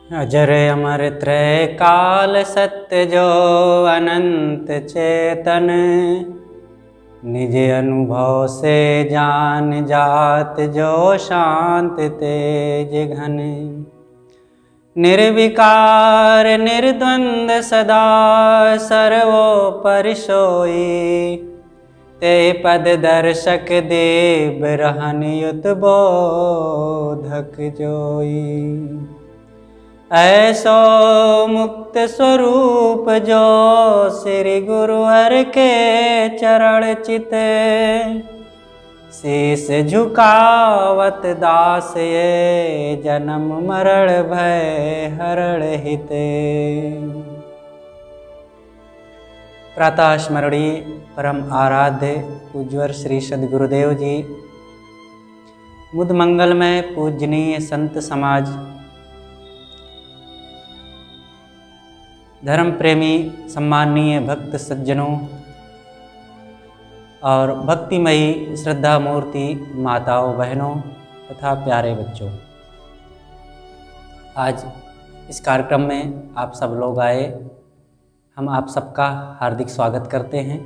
अजर अमर त्रय काल सत्य जो अनंत चेतन, निज अनुभव से जान जात जो शांत तेज घन। निर्विकार निर्द्वंद सदा सर्वोपरि सोई, ते पद दर्शक देव रहन युत बोधक जोई। ऐसो मुक्त स्वरूप जो श्री गुरु हर के चरण चिते, शीस झुकावत दास ये जन्म मरण भय हरण हिते। प्रातः स्मरणीय परम आराध्य पूज्यवर श्री सद्गुरुदेव जी, मुद मंगल में पूजनीय संत समाज, धर्म प्रेमी सम्माननीय भक्त सज्जनों और भक्तिमयी श्रद्धा मूर्ति माताओं बहनों तथा प्यारे बच्चों, आज इस कार्यक्रम में आप सब लोग आए, हम आप सबका हार्दिक स्वागत करते हैं।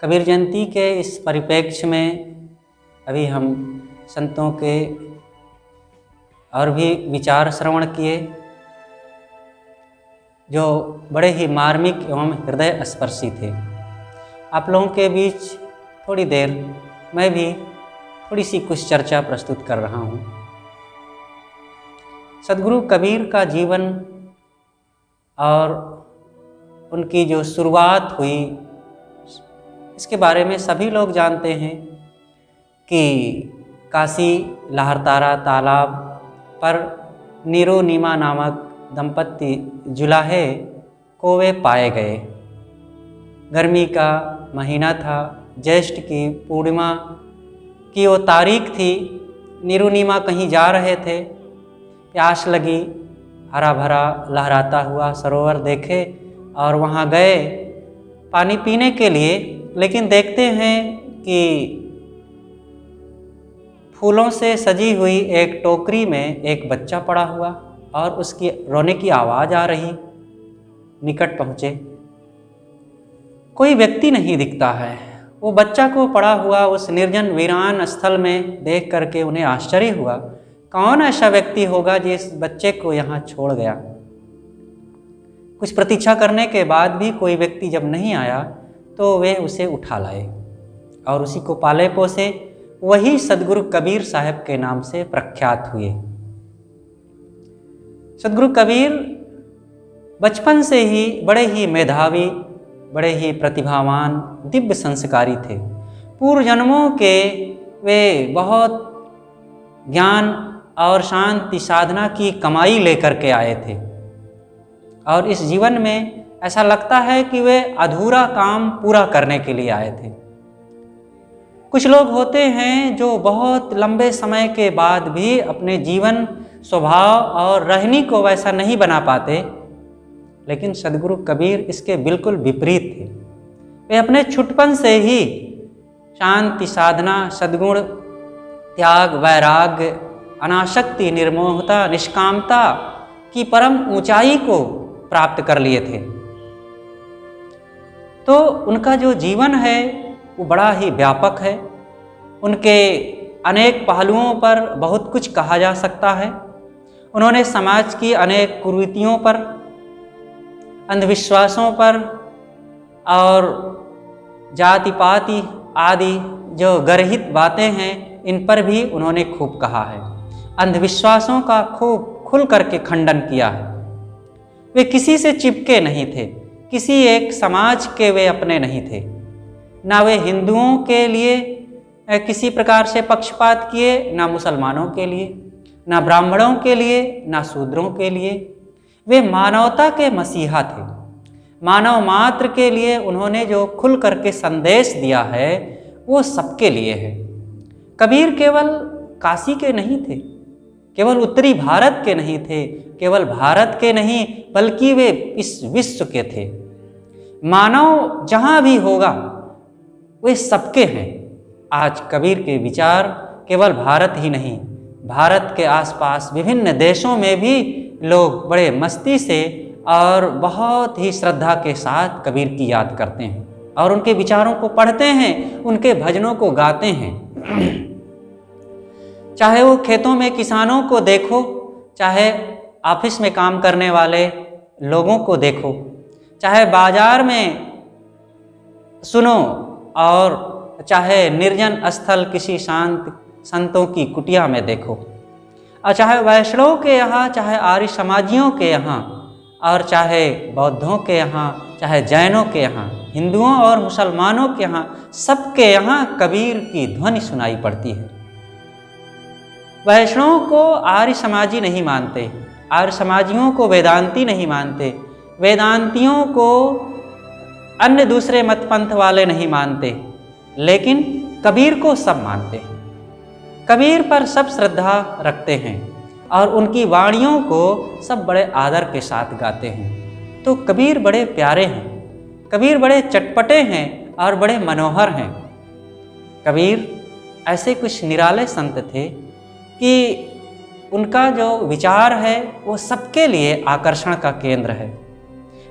कबीर जयंती के इस परिप्रेक्ष्य में अभी हम संतों के और भी विचार श्रवण किए जो बड़े ही मार्मिक एवं हृदय स्पर्शी थे। आप लोगों के बीच थोड़ी देर मैं भी थोड़ी सी कुछ चर्चा प्रस्तुत कर रहा हूँ। सद्गुरु कबीर का जीवन और उनकी जो शुरुआत हुई इसके बारे में सभी लोग जानते हैं कि काशी लहरतारा तालाब पर नीरो नीमा नामक दंपत्ति जुलाहे को वे पाए गए। गर्मी का महीना था, ज्येष्ठ की पूर्णिमा की वो तारीख थी। नीरू नीमा कहीं जा रहे थे, प्यास लगी, हरा भरा लहराता हुआ सरोवर देखे और वहाँ गए पानी पीने के लिए, लेकिन देखते हैं कि फूलों से सजी हुई एक टोकरी में एक बच्चा पड़ा हुआ और उसकी रोने की आवाज़ आ रही। निकट पहुँचे, कोई व्यक्ति नहीं दिखता है। वो बच्चा को पड़ा हुआ उस निर्जन वीरान स्थल में देख करके उन्हें आश्चर्य हुआ, कौन ऐसा व्यक्ति होगा जिस बच्चे को यहाँ छोड़ गया। कुछ प्रतीक्षा करने के बाद भी कोई व्यक्ति जब नहीं आया तो वे उसे उठा लाए और उसी को पाले पोसे वही सद्गुरु कबीर साहब के नाम से प्रख्यात हुए। सद्गुरु कबीर बचपन से ही बड़े ही मेधावी, बड़े ही प्रतिभावान, दिव्य संस्कारी थे। पूर्व जन्मों के वे बहुत ज्ञान और शांति साधना की कमाई लेकर के आए थे और इस जीवन में ऐसा लगता है कि वे अधूरा काम पूरा करने के लिए आए थे। कुछ लोग होते हैं जो बहुत लंबे समय के बाद भी अपने जीवन स्वभाव और रहनी को वैसा नहीं बना पाते, लेकिन सद्गुरु कबीर इसके बिल्कुल विपरीत थे। वे अपने छुटपन से ही शांति साधना, सद्गुण, त्याग, वैराग्य, अनासक्ति, निर्मोहता, निष्कामता की परम ऊंचाई को प्राप्त कर लिए थे। तो उनका जो जीवन है वो बड़ा ही व्यापक है। उनके अनेक पहलुओं पर बहुत कुछ कहा जा सकता है। उन्होंने समाज की अनेक कुरीतियों पर, अंधविश्वासों पर और जाति पाति आदि जो गर्हित बातें हैं इन पर भी उन्होंने खूब कहा है। अंधविश्वासों का खूब खुल करके खंडन किया है। वे किसी से चिपके नहीं थे, किसी एक समाज के वे अपने नहीं थे। ना वे हिंदुओं के लिए किसी प्रकार से पक्षपात किए, ना मुसलमानों के लिए, ना ब्राह्मणों के लिए, ना शूद्रों के लिए। वे मानवता के मसीहा थे। मानव मात्र के लिए उन्होंने जो खुल करके संदेश दिया है वो सबके लिए है। कबीर केवल काशी के नहीं थे, केवल उत्तरी भारत के नहीं थे, केवल भारत के नहीं बल्कि वे इस विश्व के थे। मानव जहाँ भी होगा वे सबके हैं। आज कबीर के विचार केवल भारत ही नहीं, भारत के आसपास विभिन्न देशों में भी लोग बड़े मस्ती से और बहुत ही श्रद्धा के साथ कबीर की याद करते हैं और उनके विचारों को पढ़ते हैं, उनके भजनों को गाते हैं। चाहे वो खेतों में किसानों को देखो, चाहे ऑफिस में काम करने वाले लोगों को देखो, चाहे बाजार में सुनो और चाहे निर्जन स्थल किसी शांत संतों की कुटिया में देखो, और चाहे वैष्णव के यहाँ, चाहे आर्य समाजियों के यहाँ, और चाहे बौद्धों के यहाँ, चाहे जैनों के यहाँ, हिंदुओं और मुसलमानों के यहाँ, सबके यहाँ कबीर की ध्वनि सुनाई पड़ती है। वैष्णवों को आर्य समाजी नहीं मानते, आर्य समाजियों को वेदांती नहीं मानते, वेदांतियों को अन्य दूसरे मत पंथ वाले नहीं मानते, लेकिन कबीर को सब मानते हैं। कबीर पर सब श्रद्धा रखते हैं और उनकी वाणियों को सब बड़े आदर के साथ गाते हैं। तो कबीर बड़े प्यारे हैं, कबीर बड़े चटपटे हैं और बड़े मनोहर हैं। कबीर ऐसे कुछ निराले संत थे कि उनका जो विचार है वो सबके लिए आकर्षण का केंद्र है।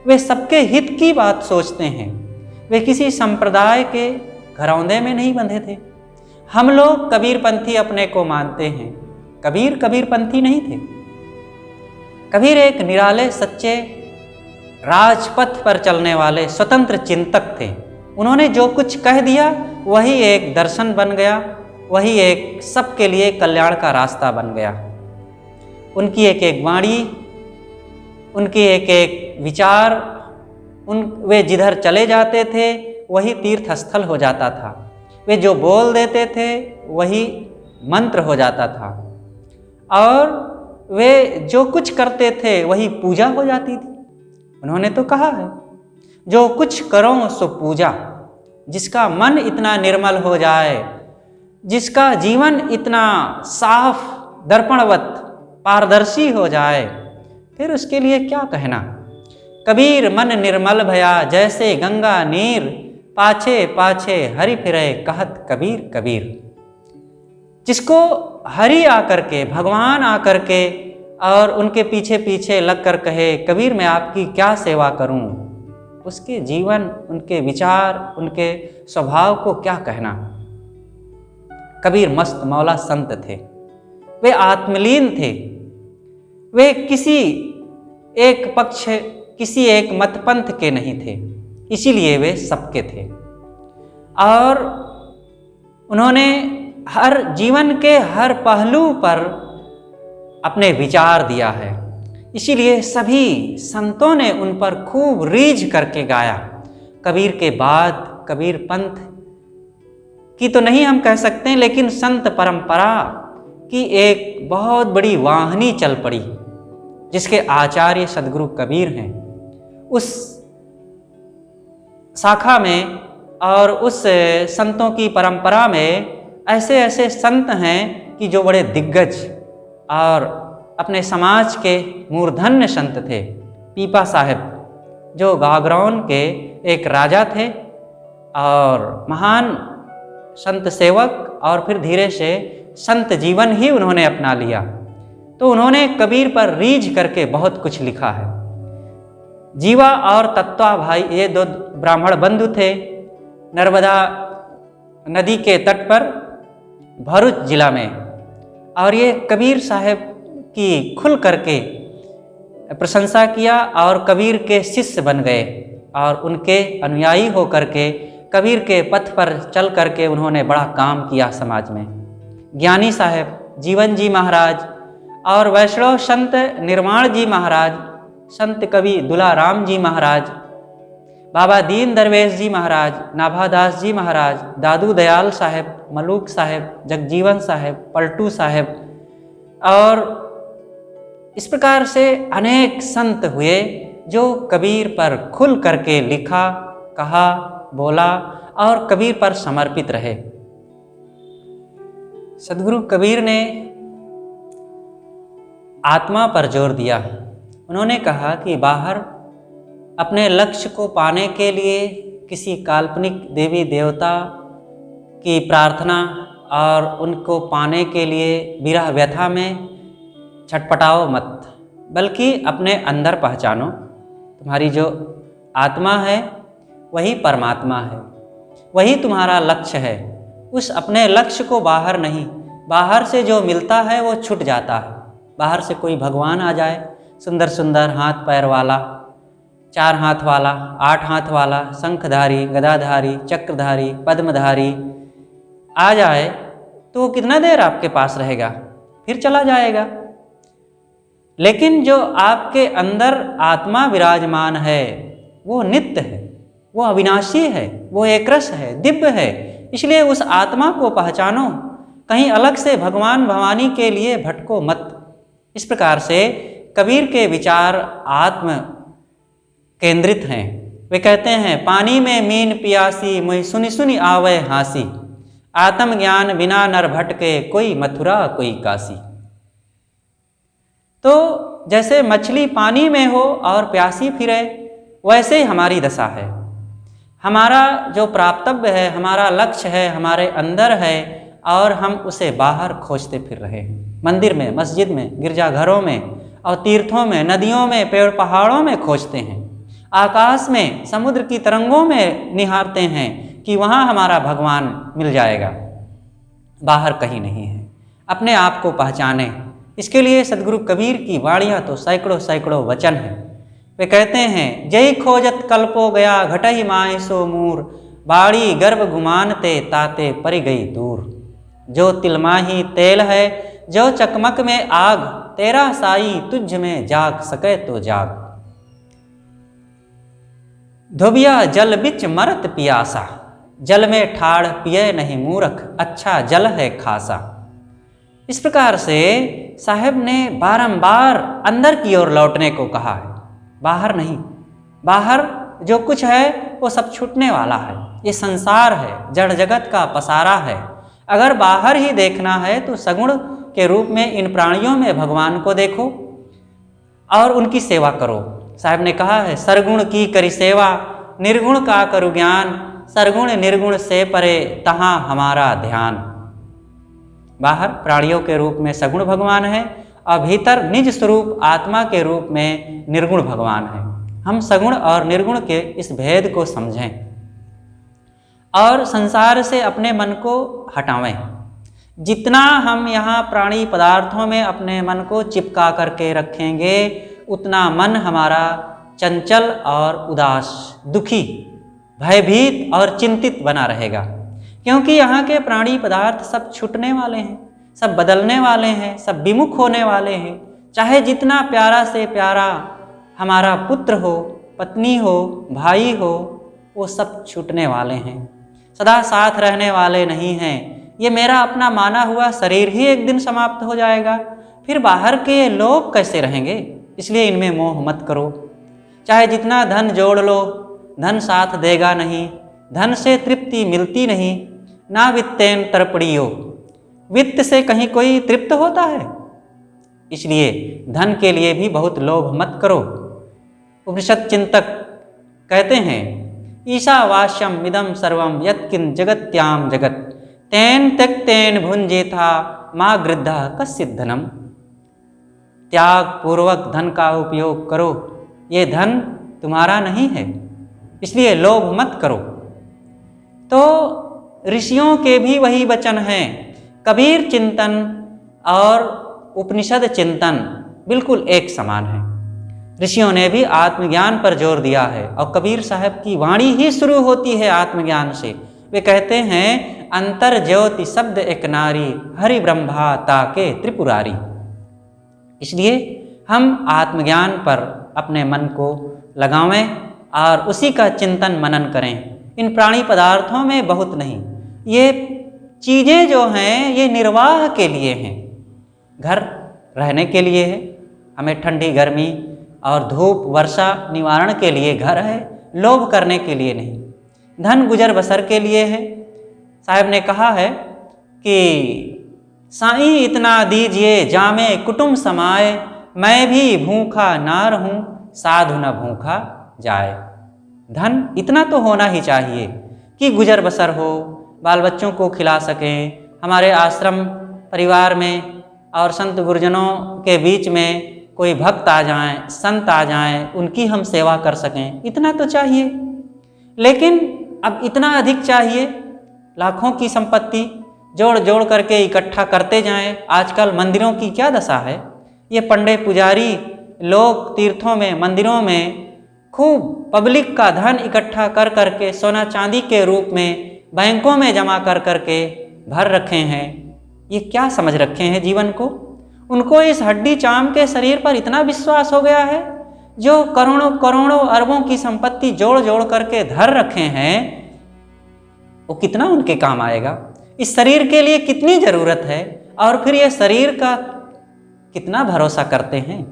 वे सबके हित की बात सोचते हैं। वे किसी संप्रदाय के घरौंदे में नहीं बंधे थे। हम लोग कबीरपंथी अपने को मानते हैं, कबीर कबीरपंथी नहीं थे। कबीर एक निराले सच्चे राजपथ पर चलने वाले स्वतंत्र चिंतक थे। उन्होंने जो कुछ कह दिया वही एक दर्शन बन गया, वही एक सबके लिए कल्याण का रास्ता बन गया। उनकी एक एक वाणी, उनकी एक एक विचार, वे जिधर चले जाते थे वही तीर्थ स्थल हो जाता था। वे जो बोल देते थे वही मंत्र हो जाता था, और वे जो कुछ करते थे वही पूजा हो जाती थी। उन्होंने तो कहा है, जो कुछ करो सो पूजा। जिसका मन इतना निर्मल हो जाए, जिसका जीवन इतना साफ दर्पणवत पारदर्शी हो जाए, फिर उसके लिए क्या कहना। कबीर मन निर्मल भया जैसे गंगा नीर, पाछे पाछे हरि फिरे कहत कबीर कबीर। जिसको हरि आकर के, भगवान आकर के और उनके पीछे पीछे लग कर कहे कबीर मैं आपकी क्या सेवा करूं, उसके जीवन, उनके विचार, उनके स्वभाव को क्या कहना। कबीर मस्त मौला संत थे। वे आत्मलीन थे। वे किसी एक पक्ष, किसी एक मतपंथ के नहीं थे, इसीलिए वे सबके थे। और उन्होंने हर जीवन के हर पहलू पर अपने विचार दिया है, इसीलिए सभी संतों ने उन पर खूब रीझ करके गाया। कबीर के बाद कबीर पंथ की तो नहीं हम कह सकते, लेकिन संत परंपरा की एक बहुत बड़ी वाहनी चल पड़ी, जिसके आचार्य सदगुरु कबीर हैं। उस शाखा में और उस संतों की परंपरा में ऐसे ऐसे संत हैं कि जो बड़े दिग्गज और अपने समाज के मूर्धन्य संत थे। पीपा साहब जो गागरौन के एक राजा थे और महान संत सेवक, और फिर धीरे से संत जीवन ही उन्होंने अपना लिया। तो उन्होंने कबीर पर रीझ करके बहुत कुछ लिखा है। जीवा और तत्वा भाई, ये दो ब्राह्मण बंधु थे, नर्मदा नदी के तट पर भरूच जिला में, और ये कबीर साहब की खुल करके प्रशंसा किया और कबीर के शिष्य बन गए और उनके अनुयायी हो करके कबीर के पथ पर चल करके उन्होंने बड़ा काम किया समाज में। ज्ञानी साहब जीवन जी महाराज और वैष्णव संत निर्माण जी महाराज, संत कवि दुलाराम जी महाराज, बाबा दीन दरवेश जी महाराज, नाभादास जी महाराज, दादू दयाल साहब, मलूक साहब, जगजीवन साहब, पलटू साहब, और इस प्रकार से अनेक संत हुए जो कबीर पर खुल करके लिखा, कहा, बोला और कबीर पर समर्पित रहे। सदगुरु कबीर ने आत्मा पर जोर दिया। उन्होंने कहा कि बाहर अपने लक्ष्य को पाने के लिए किसी काल्पनिक देवी देवता की प्रार्थना और उनको पाने के लिए विरह व्यथा में छटपटाओ मत। बल्कि अपने अंदर पहचानो। तुम्हारी जो आत्मा है वही परमात्मा है, वही तुम्हारा लक्ष्य है। उस अपने लक्ष्य को बाहर नहीं, बाहर से जो मिलता है वो छूट जाता है। बाहर से कोई भगवान आ जाए, सुंदर सुंदर हाथ पैर वाला, 4 हाथ वाला, 8 हाथ वाला, शंखधारी, गदाधारी, चक्रधारी, पद्मधारी आ जाए तो वो कितना देर आपके पास रहेगा, फिर चला जाएगा। लेकिन जो आपके अंदर आत्मा विराजमान है वो नित्य है, वो अविनाशी है, वो एकरस है, दिव्य है। इसलिए उस आत्मा को पहचानो, कहीं अलग से भगवान भवानी के लिए भटको मत। इस प्रकार से कबीर के विचार आत्म केंद्रित हैं। वे कहते हैं, पानी में मीन पियासी, मुझ सुनी सुनी आवे हांसी, आत्मज्ञान बिना नर भटके, कोई मथुरा कोई काशी। तो जैसे मछली पानी में हो और प्यासी फिरे, वैसे ही हमारी दशा है। हमारा जो प्राप्तव्य है, हमारा लक्ष्य है, हमारे अंदर है और हम उसे बाहर खोजते फिर रहे हैं। मंदिर में, मस्जिद में, गिरजाघरों में और तीर्थों में, नदियों में, पेड़ पहाड़ों में खोजते हैं, आकाश में, समुद्र की तरंगों में निहारते हैं कि वहाँ हमारा भगवान मिल जाएगा। बाहर कहीं नहीं है। अपने आप को पहचाने, इसके लिए सदगुरु कबीर की वाणियाँ तो सैकड़ों सैकड़ों वचन हैं। वे कहते हैं, जय खोजत कल्पो गया, घटई माय सो मूर, बाड़ी गर्भ गुमानते ताते परि गई दूर। जो तिलमाही तेल है, जो चकमक में आग, तेरा साई तुझ में जाग सके तो जाग। धोबिया जल बिच मरत पियासा, जल में ठाड़ पिए नहीं मूर्ख, अच्छा जल है खासा। इस प्रकार से साहब ने बारंबार अंदर की ओर लौटने को कहा है, बाहर नहीं। बाहर जो कुछ है वो सब छूटने वाला है। ये संसार है, जड़ जगत का पसारा है। अगर बाहर ही देखना है तो सगुण के रूप में इन प्राणियों में भगवान को देखो और उनकी सेवा करो। साहब ने कहा है, सरगुण की करी सेवा, निर्गुण का करु ज्ञान, सरगुण निर्गुण से परे तहाँ हमारा ध्यान। बाहर प्राणियों के रूप में सगुण भगवान है और भीतर निज स्वरूप आत्मा के रूप में निर्गुण भगवान है। हम सगुण और निर्गुण के इस भेद को समझें और संसार से अपने मन को हटावें। जितना हम यहाँ प्राणी पदार्थों में अपने मन को चिपका करके रखेंगे, उतना मन हमारा चंचल और उदास, दुखी, भयभीत और चिंतित बना रहेगा। क्योंकि यहाँ के प्राणी पदार्थ सब छूटने वाले हैं, सब बदलने वाले हैं, सब विमुख होने वाले हैं। चाहे जितना प्यारा से प्यारा हमारा पुत्र हो, पत्नी हो, भाई हो, वो सब छूटने वाले हैं, सदा साथ रहने वाले नहीं हैं। ये मेरा अपना माना हुआ शरीर ही एक दिन समाप्त हो जाएगा, फिर बाहर के लोग कैसे रहेंगे? इसलिए इनमें मोह मत करो। चाहे जितना धन जोड़ लो, धन साथ देगा नहीं, धन से तृप्ति मिलती नहीं। ना वित्तेन तर्पणियो, वित्त से कहीं कोई तृप्त होता है? इसलिए धन के लिए भी बहुत लोभ मत करो। उपनिषद चिंतक कहते हैं, ईशावास्यम इदं सर्वं यत्किं जगत्याम जगत, तेन त्यक्तेन भुंजेथा मा गृद्धा कश्चित् धनम। त्याग पूर्वक धन का उपयोग करो, ये धन तुम्हारा नहीं है, इसलिए लोभ मत करो। तो ऋषियों के भी वही वचन हैं। कबीर चिंतन और उपनिषद चिंतन बिल्कुल एक समान है। ऋषियों ने भी आत्मज्ञान पर जोर दिया है और कबीर साहब की वाणी ही शुरू होती है आत्मज्ञान से। वे कहते हैं, अंतर ज्योति शब्द एक नारी, हरि ब्रह्मा ताके त्रिपुरारी। इसलिए हम आत्मज्ञान पर अपने मन को लगावें और उसी का चिंतन मनन करें। इन प्राणी पदार्थों में बहुत नहीं, ये चीज़ें जो हैं ये निर्वाह के लिए हैं। घर रहने के लिए है, हमें ठंडी गर्मी और धूप वर्षा निवारण के लिए घर है, लोभ करने के लिए नहीं। धन गुजर बसर के लिए है। साहब ने कहा है कि साईं इतना दीजिए जामे कुटुंब समाए, मैं भी भूखा ना रहूं साधु न भूखा जाए। धन इतना तो होना ही चाहिए कि गुजर बसर हो, बाल बच्चों को खिला सकें, हमारे आश्रम परिवार में और संत गुरुजनों के बीच में कोई भक्त आ जाएं, संत आ जाएं, उनकी हम सेवा कर सकें, इतना तो चाहिए। लेकिन अब इतना अधिक चाहिए, लाखों की संपत्ति जोड़ जोड़ करके इकट्ठा करते जाएं। आजकल मंदिरों की क्या दशा है, ये पंडे पुजारी लोग तीर्थों में, मंदिरों में खूब पब्लिक का धन इकट्ठा कर करके सोना चांदी के रूप में बैंकों में जमा कर करके भर रखे हैं। ये क्या समझ रखे हैं जीवन को? उनको इस हड्डी चाम के शरीर पर इतना विश्वास हो गया है, जो करोड़ों करोड़ों अरबों की संपत्ति जोड़ जोड़ करके धर रखे हैं, वो कितना उनके काम आएगा? इस शरीर के लिए कितनी जरूरत है, और फिर ये शरीर का कितना भरोसा करते हैं?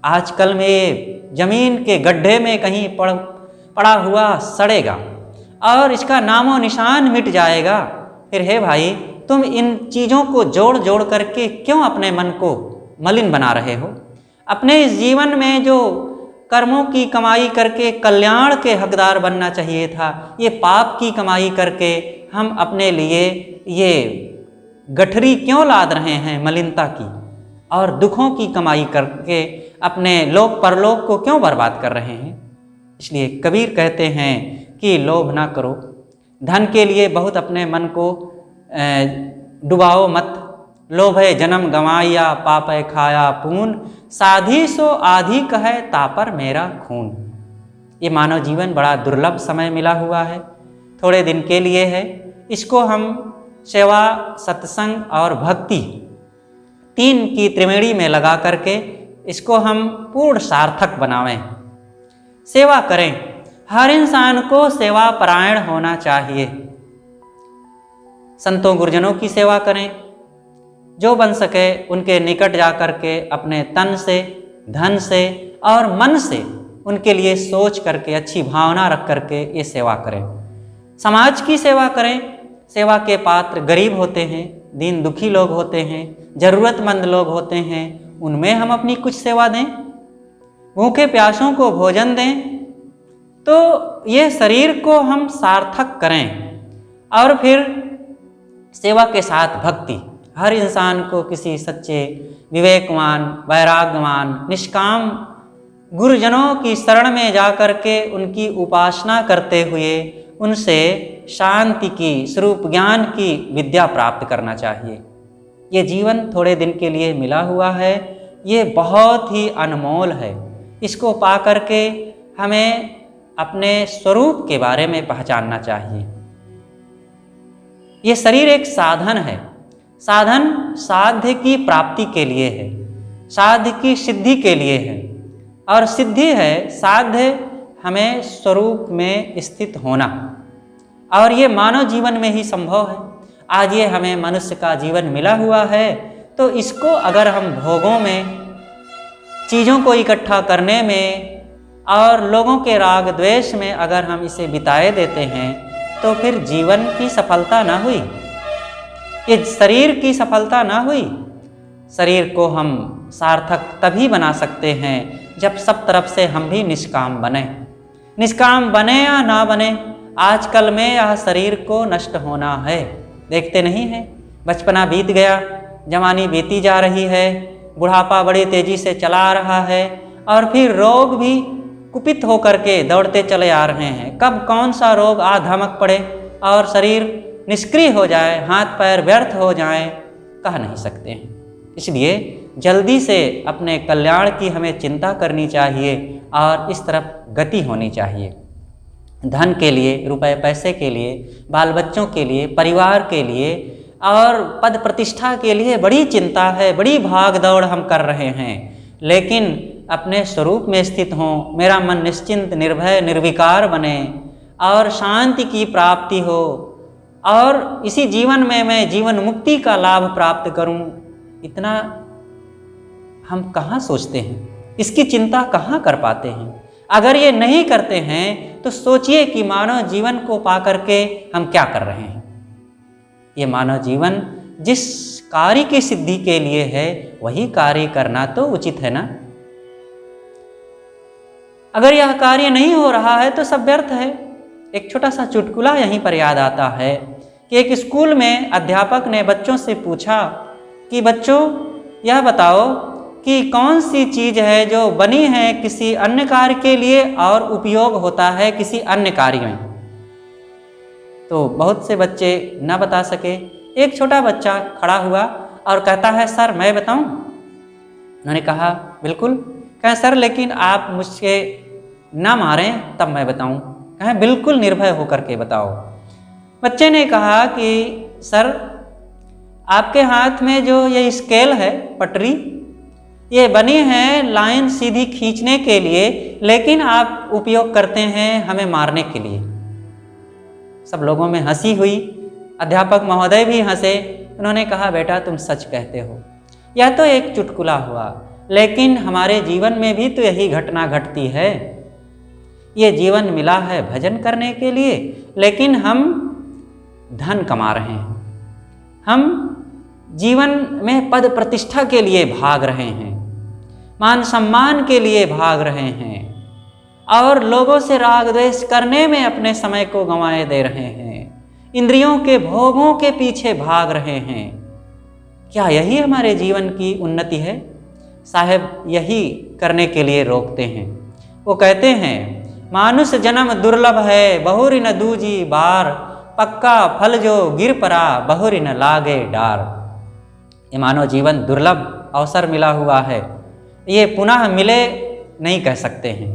आजकल में जमीन के गड्ढे में कहीं पड़ा हुआ सड़ेगा और इसका नामो निशान मिट जाएगा। फिर हे भाई, तुम इन चीज़ों को जोड़ जोड़ करके क्यों अपने मन को मलिन बना रहे हो? अपने इस जीवन में जो कर्मों की कमाई करके कल्याण के हकदार बनना चाहिए था, ये पाप की कमाई करके हम अपने लिए ये गठरी क्यों लाद रहे हैं मलिनता की, और दुखों की कमाई करके अपने लोक परलोक को क्यों बर्बाद कर रहे हैं? इसलिए कबीर कहते हैं कि लोभ ना करो, धन के लिए बहुत अपने मन को डुबाओ मत। लोभ है जन्म गंवाया, पाप है खाया पून, साधी सो आधी कहे तापर मेरा खून। ये मानव जीवन बड़ा दुर्लभ समय मिला हुआ है, थोड़े दिन के लिए है। इसको हम सेवा, सत्संग और भक्ति तीन की त्रिवेणी में लगा करके इसको हम पूर्ण सार्थक बनावें। सेवा करें, हर इंसान को सेवा परायण होना चाहिए। संतों गुरुजनों की सेवा करें, जो बन सके उनके निकट जा कर के अपने तन से, धन से और मन से उनके लिए सोच करके, अच्छी भावना रख करके ये सेवा करें। समाज की सेवा करें। सेवा के पात्र गरीब होते हैं, दीन दुखी लोग होते हैं, ज़रूरतमंद लोग होते हैं, उनमें हम अपनी कुछ सेवा दें, भूखे प्यासों को भोजन दें, तो ये शरीर को हम सार्थक करें। और फिर सेवा के साथ भक्ति, हर इंसान को किसी सच्चे, विवेकवान, वैराग्यवान, निष्काम गुरुजनों की शरण में जा कर के उनकी उपासना करते हुए उनसे शांति की, स्वरूप ज्ञान की विद्या प्राप्त करना चाहिए। ये जीवन थोड़े दिन के लिए मिला हुआ है, ये बहुत ही अनमोल है। इसको पा करके हमें अपने स्वरूप के बारे में पहचानना चाहिए। ये शरीर एक साधन है, साधन साध्य की प्राप्ति के लिए है, साध्य की सिद्धि के लिए है, और सिद्धि है साध्य हमें स्वरूप में स्थित होना, और ये मानव जीवन में ही संभव है। आज ये हमें मनुष्य का जीवन मिला हुआ है, तो इसको अगर हम भोगों में, चीज़ों को इकट्ठा करने में और लोगों के राग द्वेष में अगर हम इसे बिताए देते हैं, तो फिर जीवन की सफलता ना हुई, ये शरीर की सफलता ना हुई। शरीर को हम सार्थक तभी बना सकते हैं जब सब तरफ से हम भी निष्काम बने। निष्काम बने या ना बने, आजकल में यह शरीर को नष्ट होना है। देखते नहीं हैं, बचपना बीत गया, जवानी बीती जा रही है, बुढ़ापा बड़ी तेजी से चला आ रहा है, और फिर रोग भी कुपित होकर के दौड़ते चले आ रहे हैं। कब कौन सा रोग आ धमक पड़े और शरीर निष्क्रिय हो जाए, हाथ पैर व्यर्थ हो जाएं, कह नहीं सकते हैं। इसलिए जल्दी से अपने कल्याण की हमें चिंता करनी चाहिए और इस तरफ गति होनी चाहिए। धन के लिए, रुपए पैसे के लिए, बाल बच्चों के लिए, परिवार के लिए और पद प्रतिष्ठा के लिए बड़ी चिंता है, बड़ी भाग दौड़ हम कर रहे हैं। लेकिन अपने स्वरूप में स्थित हों, मेरा मन निश्चिंत, निर्भय, निर्विकार बने और शांति की प्राप्ति हो, और इसी जीवन में मैं जीवन मुक्ति का लाभ प्राप्त करूं, इतना हम कहाँ सोचते हैं, इसकी चिंता कहाँ कर पाते हैं। अगर ये नहीं करते हैं तो सोचिए कि मानव जीवन को पा करके हम क्या कर रहे हैं। ये मानव जीवन जिस कार्य की सिद्धि के लिए है, वही कार्य करना तो उचित है ना। अगर यह कार्य नहीं हो रहा है तो सब व्यर्थ है। एक छोटा सा चुटकुला यहीं पर याद आता है कि एक स्कूल में अध्यापक ने बच्चों से पूछा कि बच्चों, यह बताओ कि कौन सी चीज़ है जो बनी है किसी अन्य कार्य के लिए और उपयोग होता है किसी अन्य कार्य में। तो बहुत से बच्चे न बता सके। एक छोटा बच्चा खड़ा हुआ और कहता है, सर मैं बताऊं? उन्होंने कहा बिल्कुल। कहें सर लेकिन आप मुझसे ना मारें तब मैं बताऊं। कहें बिल्कुल निर्भय होकर के बताओ। बच्चे ने कहा कि सर आपके हाथ में जो ये स्केल है, पटरी, ये बनी है लाइन सीधी खींचने के लिए, लेकिन आप उपयोग करते हैं हमें मारने के लिए। सब लोगों में हंसी हुई, अध्यापक महोदय भी हंसे। उन्होंने कहा बेटा तुम सच कहते हो, यह तो एक चुटकुला हुआ, लेकिन हमारे जीवन में भी तो यही घटना घटती है। ये जीवन मिला है भजन करने के लिए, लेकिन हम धन कमा रहे हैं, हम जीवन में पद प्रतिष्ठा के लिए भाग रहे हैं, मान सम्मान के लिए भाग रहे हैं और लोगों से राग द्वेष करने में अपने समय को गंवाए दे रहे हैं, इंद्रियों के भोगों के पीछे भाग रहे हैं। क्या यही हमारे जीवन की उन्नति है? साहब यही करने के लिए रोकते हैं। वो कहते हैं मानुष जन्म दुर्लभ है बहुरी न दूजी बार, पक्का फल जो गिर पड़ा बहुरी न लागे डार। ये मानव जीवन दुर्लभ अवसर मिला हुआ है, ये पुनः मिले नहीं कह सकते हैं।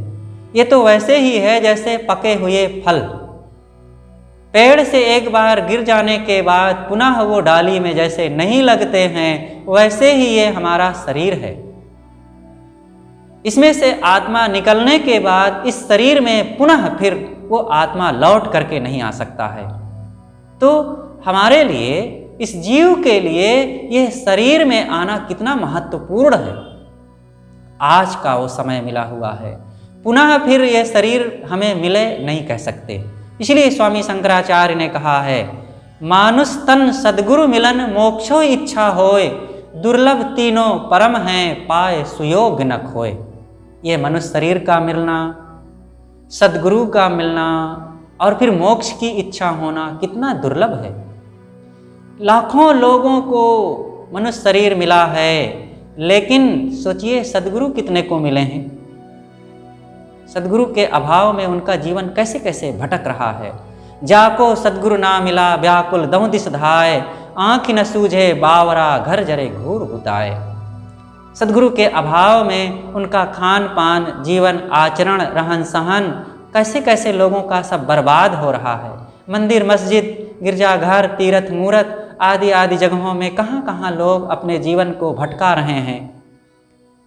ये तो वैसे ही है जैसे पके हुए फल पेड़ से एक बार गिर जाने के बाद पुनः वो डाली में जैसे नहीं लगते हैं, वैसे ही ये हमारा शरीर है। इसमें से आत्मा निकलने के बाद इस शरीर में पुनः फिर वो आत्मा लौट करके नहीं आ सकता है। तो हमारे लिए, इस जीव के लिए ये शरीर में आना कितना महत्वपूर्ण है। आज का वो समय मिला हुआ है, पुनः फिर ये शरीर हमें मिले नहीं कह सकते। इसलिए स्वामी शंकराचार्य ने कहा है मानुष तन सद्गुरु मिलन मोक्षो इच्छा होए, दुर्लभ तीनों परम हैं पाए सुयोग न खोए। ये मनुष्य शरीर का मिलना, सद्गुरु का मिलना और फिर मोक्ष की इच्छा होना कितना दुर्लभ है। लाखों लोगों को मनुष्य शरीर मिला है, लेकिन सोचिए सद्गुरु कितने को मिले हैं। सद्गुरु के अभाव में उनका जीवन कैसे कैसे भटक रहा है। जाको सद्गुरु ना मिला व्याकुल दहु दिस धाय, आँख न सूझे बावरा घर जरे घूर बुताए। सद्गुरु के अभाव में उनका खान पान, जीवन आचरण, रहन सहन कैसे कैसे लोगों का सब बर्बाद हो रहा है। मंदिर, मस्जिद, गिरजाघर, तीर्थ मूर्त आदि आदि जगहों में कहाँ कहाँ लोग अपने जीवन को भटका रहे हैं।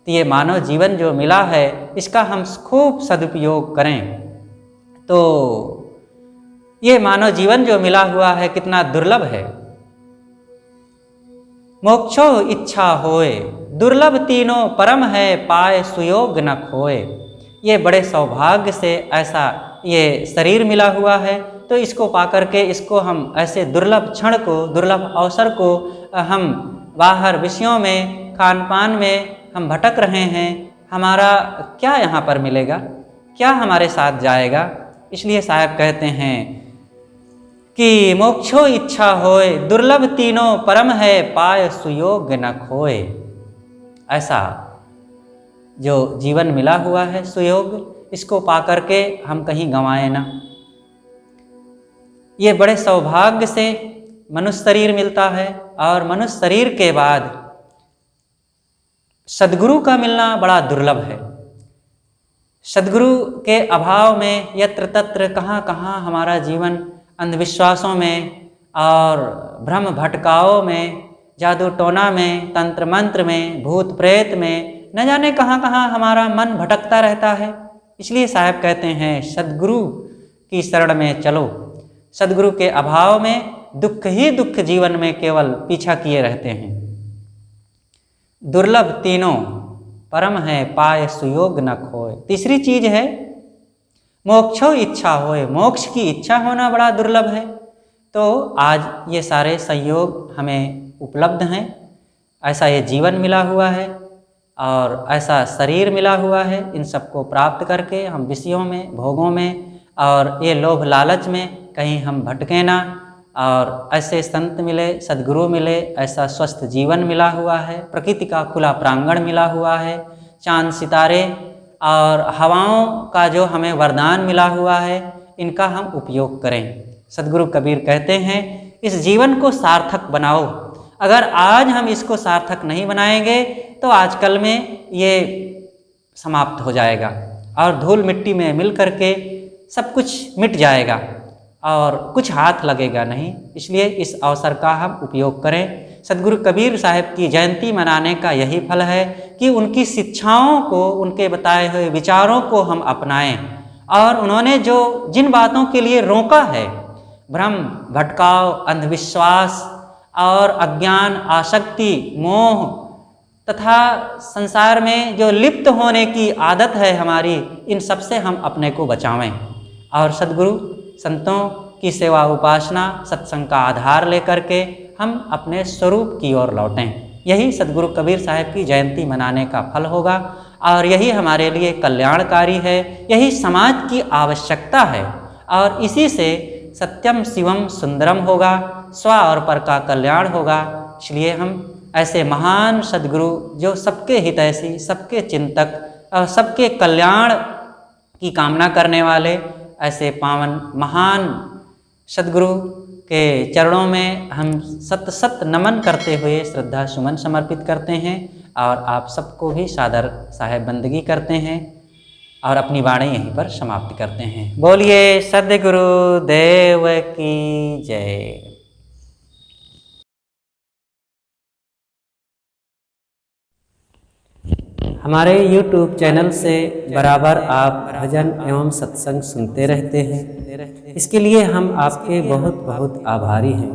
तो ये मानव जीवन जो मिला है इसका हम खूब सदुपयोग करें। तो ये मानव जीवन जो मिला हुआ है कितना दुर्लभ है। मोक्षो इच्छा होए, दुर्लभ तीनों परम है पाए सुयोग न खोए। ये बड़े सौभाग्य से ऐसा ये शरीर मिला हुआ है, तो इसको पाकर के इसको हम ऐसे दुर्लभ क्षण को, दुर्लभ अवसर को हम बाहर विषयों में, खान पान में हम भटक रहे हैं। हमारा क्या यहाँ पर मिलेगा, क्या हमारे साथ जाएगा। इसलिए साहब कहते हैं कि मोक्षो इच्छा होए, दुर्लभ तीनों परम है पाए सुयोग न खोए। ऐसा जो जीवन मिला हुआ है सुयोग, इसको पाकर के हम कहीं गंवाए ना। ये बड़े सौभाग्य से मनुष्य शरीर मिलता है और मनुष्य शरीर के बाद सद्गुरु का मिलना बड़ा दुर्लभ है। सद्गुरु के अभाव में यत्र तत्र कहाँ कहाँ हमारा जीवन अंधविश्वासों में और भ्रम भटकाओं में, जादू टोना में, तंत्र मंत्र में, भूत प्रेत में, न जाने कहाँ कहाँ हमारा मन भटकता रहता है। इसलिए साहब कहते हैं सद्गुरु की शरण में चलो। सद्गुरु के अभाव में दुख ही दुख जीवन में केवल पीछा किए रहते हैं। दुर्लभ तीनों परम है पाए सुयोग न खोए। तीसरी चीज है मोक्षो इच्छा होए, मोक्ष की इच्छा होना बड़ा दुर्लभ है। तो आज ये सारे संयोग हमें उपलब्ध हैं, ऐसा ये जीवन मिला हुआ है और ऐसा शरीर मिला हुआ है। इन सबको प्राप्त करके हम विषयों में, भोगों में और ये लोभ लालच में कहीं हम भटके ना और ऐसे संत मिले, सद्गुरु मिले, ऐसा स्वस्थ जीवन मिला हुआ है, प्रकृति का खुला प्रांगण मिला हुआ है, चांद सितारे और हवाओं का जो हमें वरदान मिला हुआ है, इनका हम उपयोग करें। सद्गुरु कबीर कहते हैं इस जीवन को सार्थक बनाओ। अगर आज हम इसको सार्थक नहीं बनाएंगे तो आजकल में ये समाप्त हो जाएगा और धूल मिट्टी में मिल करके सब कुछ मिट जाएगा और कुछ हाथ लगेगा नहीं। इसलिए इस अवसर का हम उपयोग करें। सद्गुरु कबीर साहब की जयंती मनाने का यही फल है कि उनकी शिक्षाओं को, उनके बताए हुए विचारों को हम अपनाएं और उन्होंने जो जिन बातों के लिए रोका है, भ्रम, भटकाव, अंधविश्वास और अज्ञान, आसक्ति, मोह तथा संसार में जो लिप्त होने की आदत है हमारी, इन सब से हम अपने को बचावें और सद्गुरु संतों की सेवा, उपासना, सत्संग का आधार लेकर के हम अपने स्वरूप की ओर लौटें। यही सद्गुरु कबीर साहब की जयंती मनाने का फल होगा और यही हमारे लिए कल्याणकारी है, यही समाज की आवश्यकता है और इसी से सत्यम शिवम सुंदरम होगा, स्व और पर का कल्याण होगा। इसलिए हम ऐसे महान सद्गुरु जो सबके हितैषी, सबके चिंतक और सबके कल्याण की कामना करने वाले, ऐसे पावन महान सद्गुरु के चरणों में हम सत सत नमन करते हुए श्रद्धा सुमन समर्पित करते हैं और आप सबको भी सादर साहेब बंदगी करते हैं और अपनी वाणी यहीं पर समाप्त करते हैं। बोलिए सद्गुरु देव की जय। हमारे YouTube चैनल से बराबर आप भजन एवं सत्संग सुनते रहते हैं, इसके लिए हम आपके बहुत बहुत आभारी हैं।